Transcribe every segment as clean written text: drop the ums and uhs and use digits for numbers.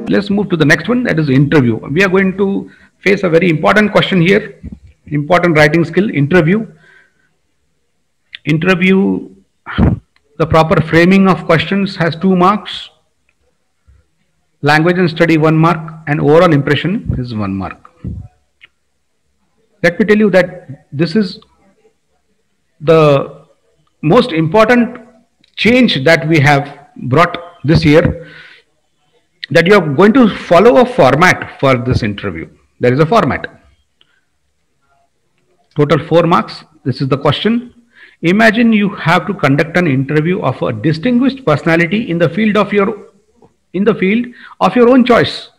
Let's move to the next one, that is interview. We are going to face a very important question here, important writing skill, interview. Interview, the proper framing of questions has 2 marks, language and study 1 mark, and overall impression is 1 mark. Let me tell you that this is the most important change that we have brought this year, that you are going to follow a format for this interview. There is a format. Total 4 marks. This is the question. Imagine you have to conduct an interview of a distinguished personality in the field of your own choice.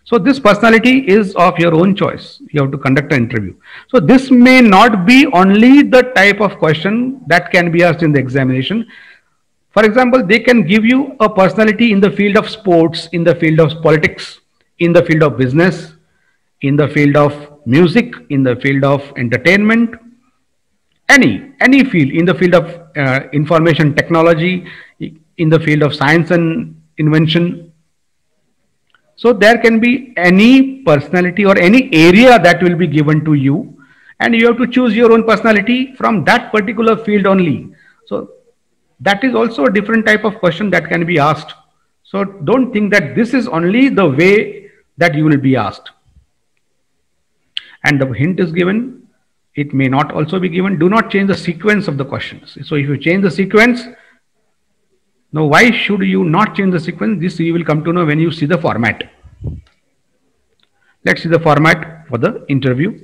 So this personality is of your own choice. You have to conduct an interview. So this may not be only the type of question that can be asked in the examination. For example, they can give you a personality in the field of sports, in the field of politics, in the field of business, in the field of music, in the field of entertainment, any field, in the field of information technology, in the field of science and invention. So there can be any personality or any area that will be given to you, and you have to choose your own personality from that particular field only. So that is also a different type of question that can be asked. So don't think that this is only the way that you will be asked. And the hint is given. It may not also be given. Do not change the sequence of the questions. So if you change the sequence, now why should you not change the sequence? This you will come to know when you see the format. Let's see the format for the interview.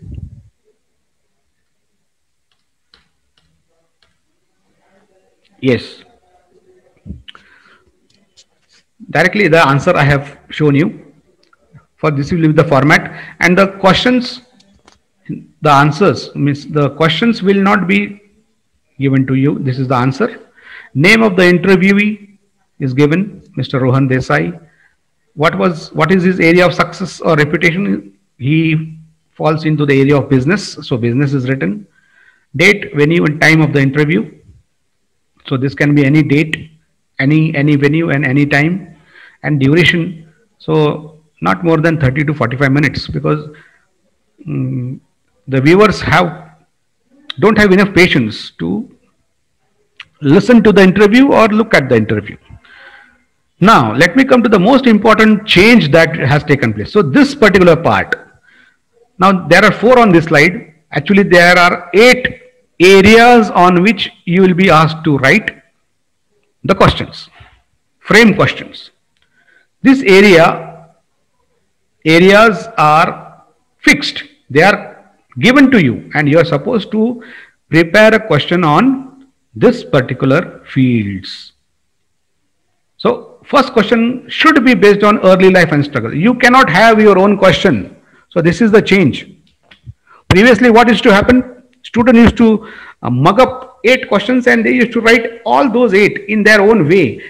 Yes. Directly the answer I have shown you. For this will be the format, and the questions, the answers means the questions will not be given to you. This is the answer. Name of the interviewee is given, Mr. Rohan Desai. What is his area of success or reputation? He falls into the area of business, so business is written. Date, venue, and time of the interview. So this can be any date, any venue, and any time. And duration, so not more than 30 to 45 minutes, because the viewers don't have enough patience to listen to the interview or look at the interview. Now let me come to the most important change that has taken place. So this particular part, now there are 4 on this slide. Actually there are 8 areas on which you will be asked to write the questions, frame questions. This areas are fixed. They are given to you, and you are supposed to prepare a question on this particular fields. So first question should be based on early life and struggle. You cannot have your own question. So this is the change. Previously what used to happen, student used to mug up 8 questions and they used to write all those 8 in their own way,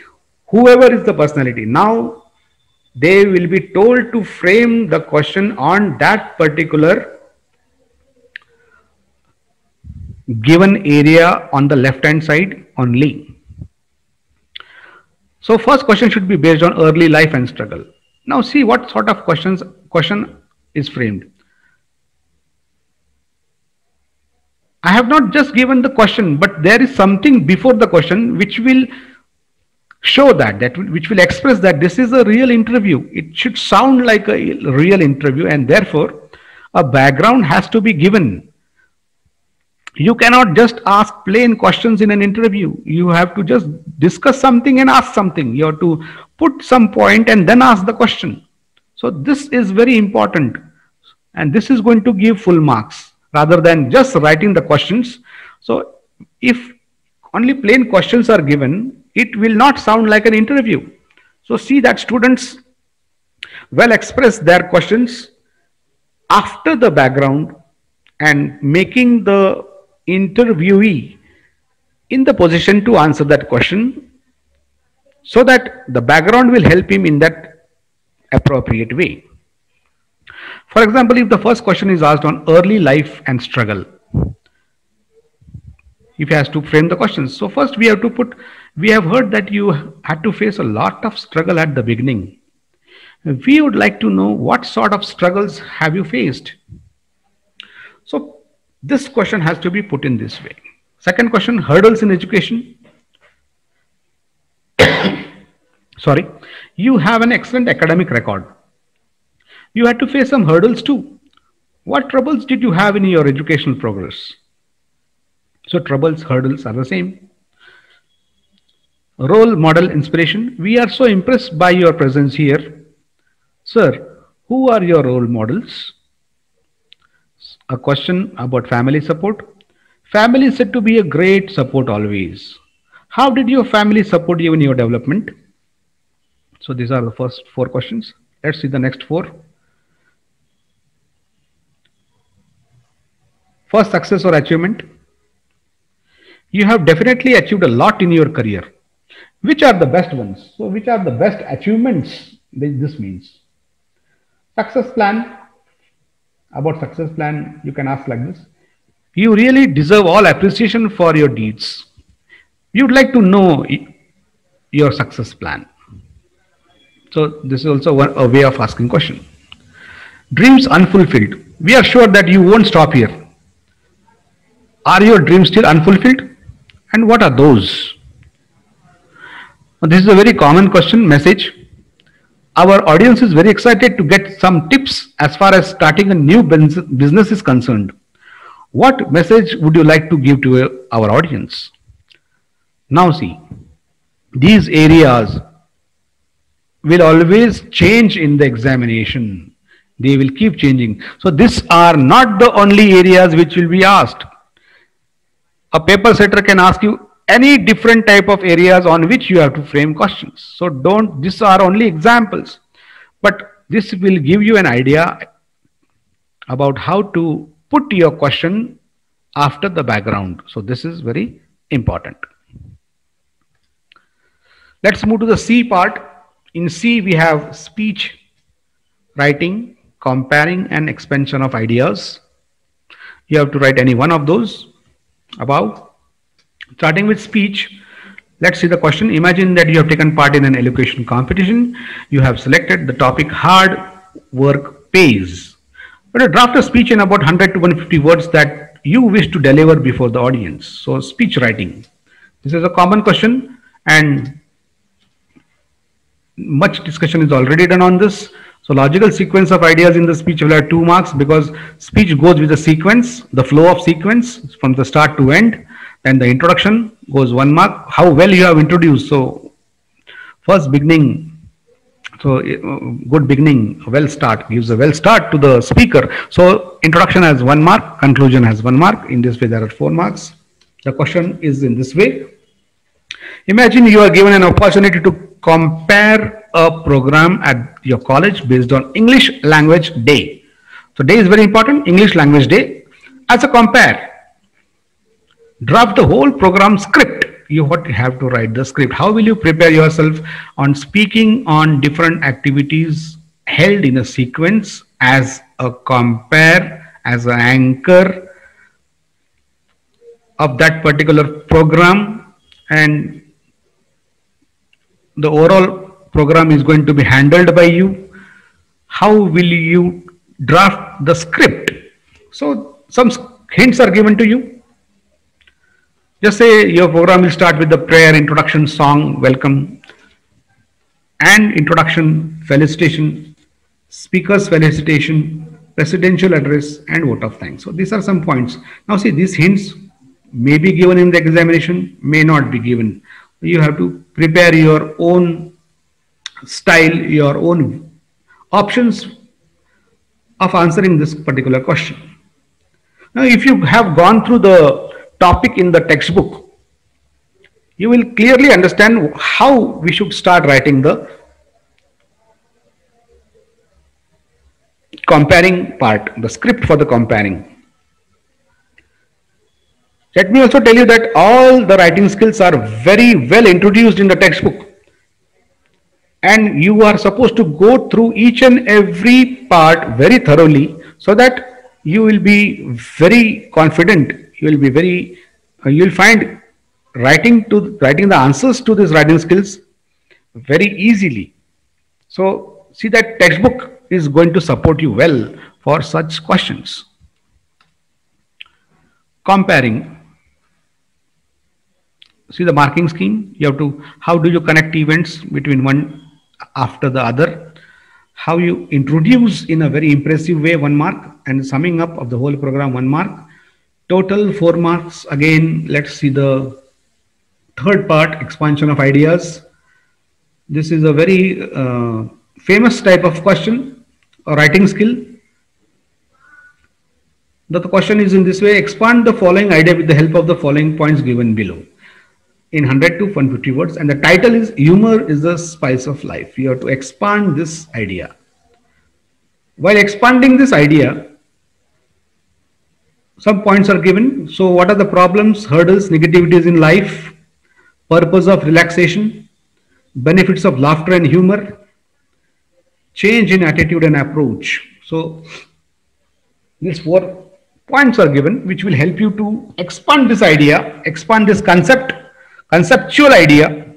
whoever is the personality. Now they will be told to frame the question on that particular given area on the left hand side only. So first question should be based on early life and struggle. Now see what sort of question is framed. I have not just given the question, but there is something before the question which will show which will express that this is a real interview. It should sound like a real interview, and therefore a background has to be given. You cannot just ask plain questions in an interview. You have to just discuss something and ask something. You have to put some point and then ask the question. So this is very important, and this is going to give full marks rather than just writing the questions. So if only plain questions are given, it will not sound like an interview. So see that students well express their questions after the background and making the interviewee in the position to answer that question, so that the background will help him in that appropriate way. For example, if the first question is asked on early life and struggle, if he has to frame the questions. So first we have to we have heard that you had to face a lot of struggle at the beginning. We would like to know what sort of struggles have you faced. So this question has to be put in this way. Second question, hurdles in education. Sorry, you have an excellent academic record. You had to face some hurdles too. What troubles did you have in your educational progress? So troubles, hurdles are the same. Role model inspiration. We are so impressed by your presence here. Sir, who are your role models? A question about family support. Family is said to be a great support always. How did your family support you in your development? So these are the first 4 questions. Let's see the next 4. First, success or achievement. You have definitely achieved a lot in your career. Which are the best ones? So which are the best achievements this means? Success plan. About success plan, you can ask like this. You really deserve all appreciation for your deeds. You would like to know your success plan. So this is also a way of asking question. Dreams unfulfilled. We are sure that you won't stop here. Are your dreams still unfulfilled? And what are those? This is a very common question message. Our audience is very excited to get some tips as far as starting a new business is concerned. What message would you like to give to our audience? Now see, these areas will always change in the examination. They will keep changing. So these are not the only areas which will be asked. A paper setter can ask you any different type of areas on which you have to frame questions. So these are only examples, but this will give you an idea about how to put your question after the background. So this is very important. Let's move to the C part. In C, we have speech, writing, comparing, and expansion of ideas. You have to write any one of those above. Starting with speech, let's see the question. Imagine that you have taken part in an elocution competition. You have selected the topic hard work pays. But draft a speech in about 100 to 150 words that you wish to deliver before the audience. So speech writing. This is a common question and much discussion is already done on this. So logical sequence of ideas in the speech will have 2 marks because speech goes with the sequence, the flow of sequence from the start to end. Then the introduction goes 1 mark. How well you have introduced. So first beginning, so good beginning, well start gives a well start to the speaker. So introduction has 1 mark, conclusion has 1 mark. In this way there are 4 marks. The question is in this way. Imagine you are given an opportunity to compare a program at your college based on English Language Day. So day is very important, English Language Day. As a compare, draft the whole program script. You have to write the script. How will you prepare yourself on speaking on different activities held in a sequence as a compare, as an anchor of that particular program, and the overall program is going to be handled by you. How will you draft the script? So some hints are given to you. Just say your program will start with the prayer, introduction, song, welcome, and introduction, felicitation, speaker's felicitation, presidential address, and vote of thanks. So these are some points. Now see, these hints may be given in the examination, may not be given. You have to prepare your own style, your own options of answering this particular question. Now, if you have gone through the topic in the textbook, you will clearly understand how we should start writing the comparing part, the script for the comparing. Let me also tell you that all the writing skills are very well introduced in the textbook. And you are supposed to go through each and every part very thoroughly so that you will be very confident. You will find writing the answers to these writing skills very easily. So see that textbook is going to support you well for such questions. Comparing. See the marking scheme. You have to, how do you connect events between one after the other? How you introduce in a very impressive way 1 mark, and summing up of the whole program 1 mark. Total 4 marks. Again, let's see the third part, expansion of ideas. This is a very famous type of question, a writing skill. The question is in this way: expand the following idea with the help of the following points given below in 100 to 150 words, and the title is Humor is the Spice of Life. You have to expand this idea. While expanding this idea, some points are given. So what are the problems, hurdles, negativities in life, purpose of relaxation, benefits of laughter and humor, change in attitude and approach. So these 4 points are given, which will help you to expand this idea, expand this conceptual idea,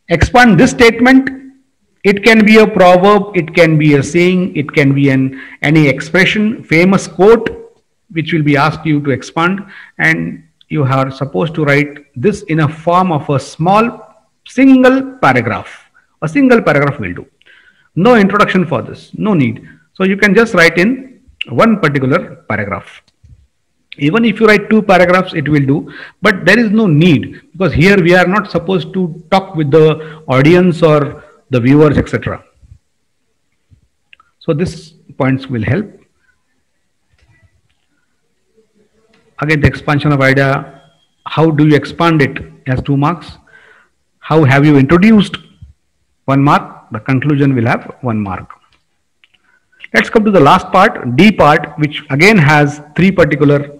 expand this statement. It can be a proverb, it can be a saying, it can be any expression, famous quote, which will be asked you to expand, and you are supposed to write this in a form of a small single paragraph. A single paragraph will do. No introduction for this, no need. So you can just write in one particular paragraph. Even if you write 2 paragraphs, it will do, but there is no need, because here we are not supposed to talk with the audience or the viewers, etc. So these points will help. Again, the expansion of idea. How do you expand it? Has 2 marks. How have you introduced? 1 mark. The conclusion will have 1 mark. Let's come to the last part, D part, which again has 3 particular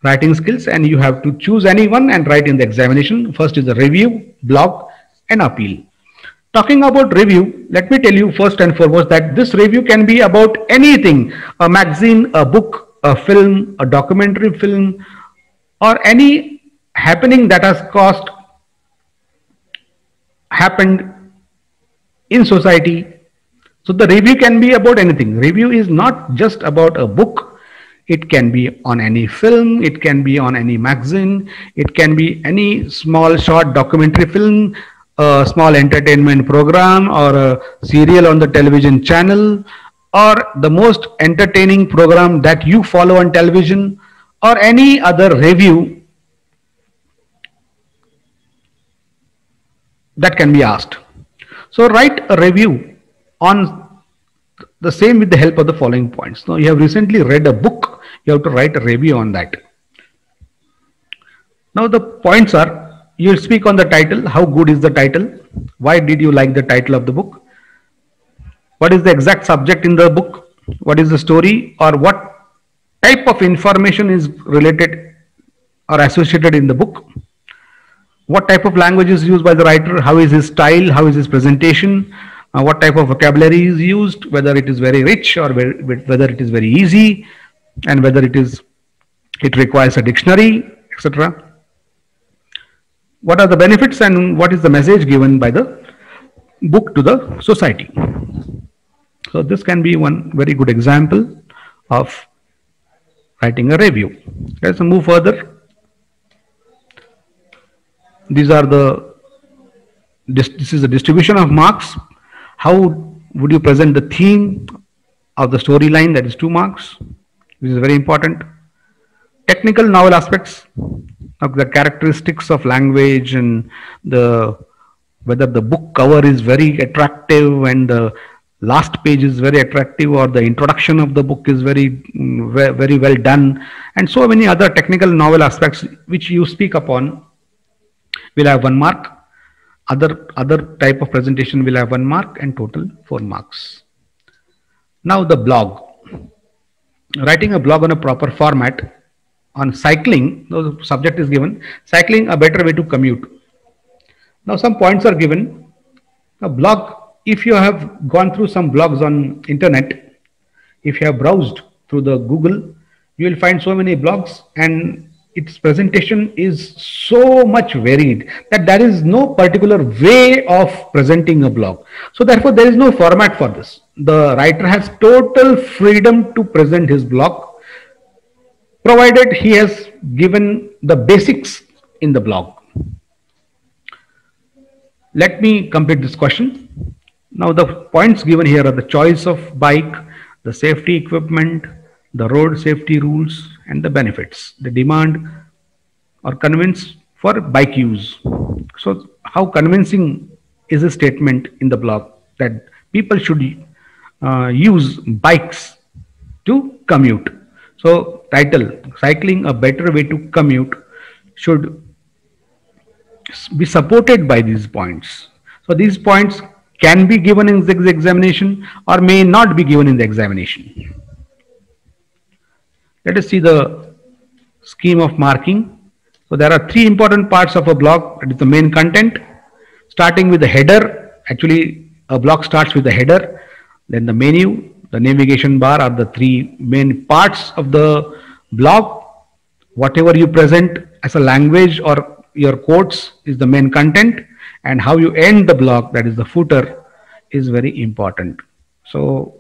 writing skills, and you have to choose any one and write in the examination. First is the review, blog, and appeal. Talking about review, let me tell you first and foremost that this review can be about anything: a magazine, a book, a film, a documentary film, or any happening that has happened in society. So the review can be about anything. Review is not just about a book. It can be on any film, it can be on any magazine, it can be any small short documentary film, a small entertainment program, or a serial on the television channel, or the most entertaining program that you follow on television, or any other review that can be asked. So write a review on the same with the help of the following points. Now you have recently read a book, you have to write a review on that. Now the points are, you will speak on the title. How good is the title? Why did you like the title of the book? What is the exact subject in the book? What is the story, or what type of information is related or associated in the book? What type of language is used by the writer? How is his style? How is his presentation? What type of vocabulary is used? Whether it is very rich or whether it is very easy, and whether it requires a dictionary, etc. What are the benefits and what is the message given by the book to the society? So this can be one very good example of writing a review. Let's move further. These are this is the distribution of marks. How would you present the theme of the storyline? That is 2 marks. This is very important. Technical novel aspects of the characteristics of language, and whether the book cover is very attractive and the last page is very attractive, or the introduction of the book is very well done, and so many other technical novel aspects which you speak upon will have 1 mark. Other type of presentation will have 1 mark, and total 4 marks. Now the blog. Writing a blog on a proper format on cycling. The subject is given, cycling, a better way to commute. Now some points are given. A blog, if you have gone through some blogs on internet, if you have browsed through the Google, you will find so many blogs, and its presentation is so much varied that there is no particular way of presenting a blog. So therefore, there is no format for this. The writer has total freedom to present his blog, provided he has given the basics in the blog. Let me complete this question. Now the points given here are the choice of bike, the safety equipment, the road safety rules, and the benefits. The demand or convince for bike use. So how convincing is a statement in the blog that people should use bikes to commute. So title, cycling a better way to commute, should be supported by these points. So these points can be given in the examination or may not be given in the examination. Let us see the scheme of marking. So there are three important parts of a blog. That is the main content, starting with the header. Actually, a blog starts with the header, then the menu, the navigation bar are the three main parts of the blog. Whatever you present as a language or your quotes is the main content, and how you end the blog, that is the footer, is very important. So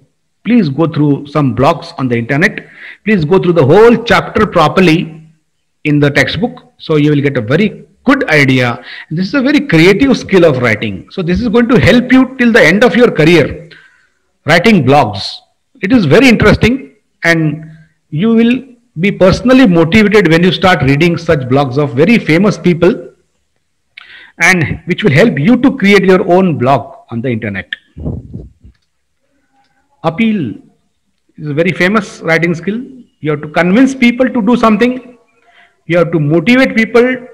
please go through some blogs on the internet. Please go through the whole chapter properly in the textbook, so you will get a very good idea. This is a very creative skill of writing. So this is going to help you till the end of your career, writing blogs. It is very interesting, and you will be personally motivated when you start reading such blogs of very famous people, and which will help you to create your own blog on the internet. Appeal is a very famous writing skill. You have to convince people to do something. You have to motivate people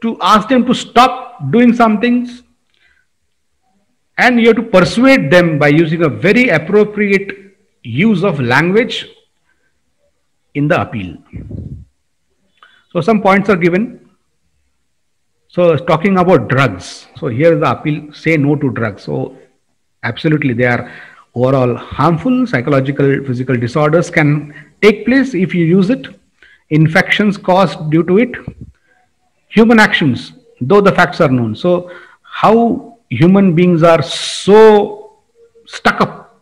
to ask them to stop doing some things. And you have to persuade them by using a very appropriate use of language in the appeal. So some points are given. So talking about drugs. So here is the appeal, say no to drugs. So absolutely they are overall harmful. Psychological, physical disorders can take place if you use it. Infections caused due to it. Human actions, though the facts are known. So how human beings are so stuck up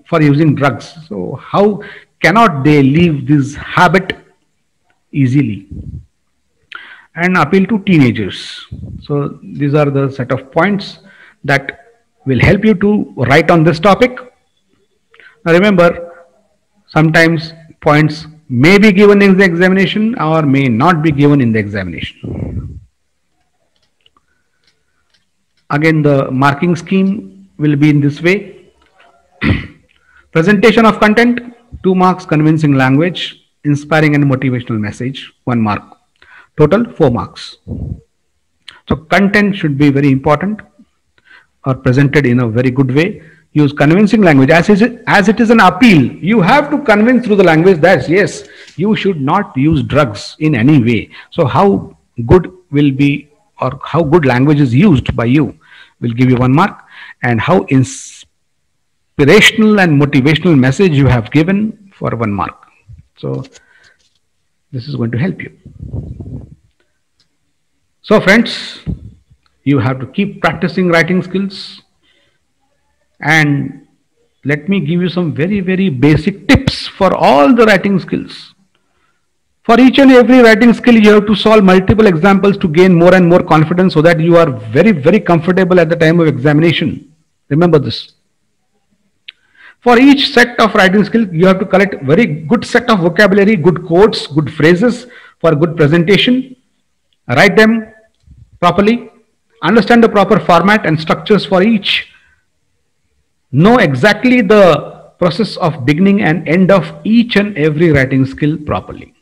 for using drugs. So how cannot they leave this habit easily? And appeal to teenagers. So these are the set of points that will help you to write on this topic. Now remember, sometimes points may be given in the examination or may not be given in the examination. Again, the marking scheme will be in this way. Presentation of content, 2 marks. Convincing language, inspiring and motivational message, 1 mark. Total 4 marks. So content should be very important or presented in a very good way. Use convincing language. As it is an appeal, you have to convince through the language that yes, you should not use drugs in any way. So how good will be, or how good language is used by you, will give you 1 mark, and how inspirational and motivational message you have given for 1 mark. So this is going to help you. So friends, you have to keep practicing writing skills, and let me give you some very, very basic tips for all the writing skills. For each and every writing skill, you have to solve multiple examples to gain more and more confidence, so that you are very, very comfortable at the time of examination. Remember this. For each set of writing skill, you have to collect very good set of vocabulary, good quotes, good phrases for good presentation. Write them properly. Understand the proper format and structures for each. Know exactly the process of beginning and end of each and every writing skill properly.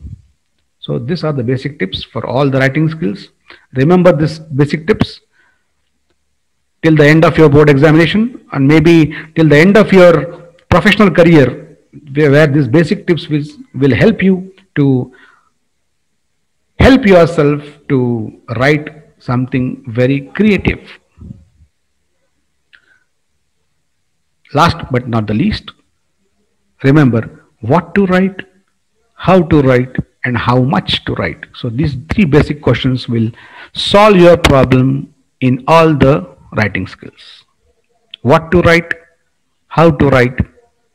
So these are the basic tips for all the writing skills. Remember these basic tips till the end of your board examination, and maybe till the end of your professional career, where these basic tips will help you to help yourself to write something very creative. Last but not the least, remember what to write, how to write, and how much to write. So these three basic questions will solve your problem in all the writing skills. What to write, how to write,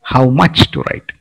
how much to write.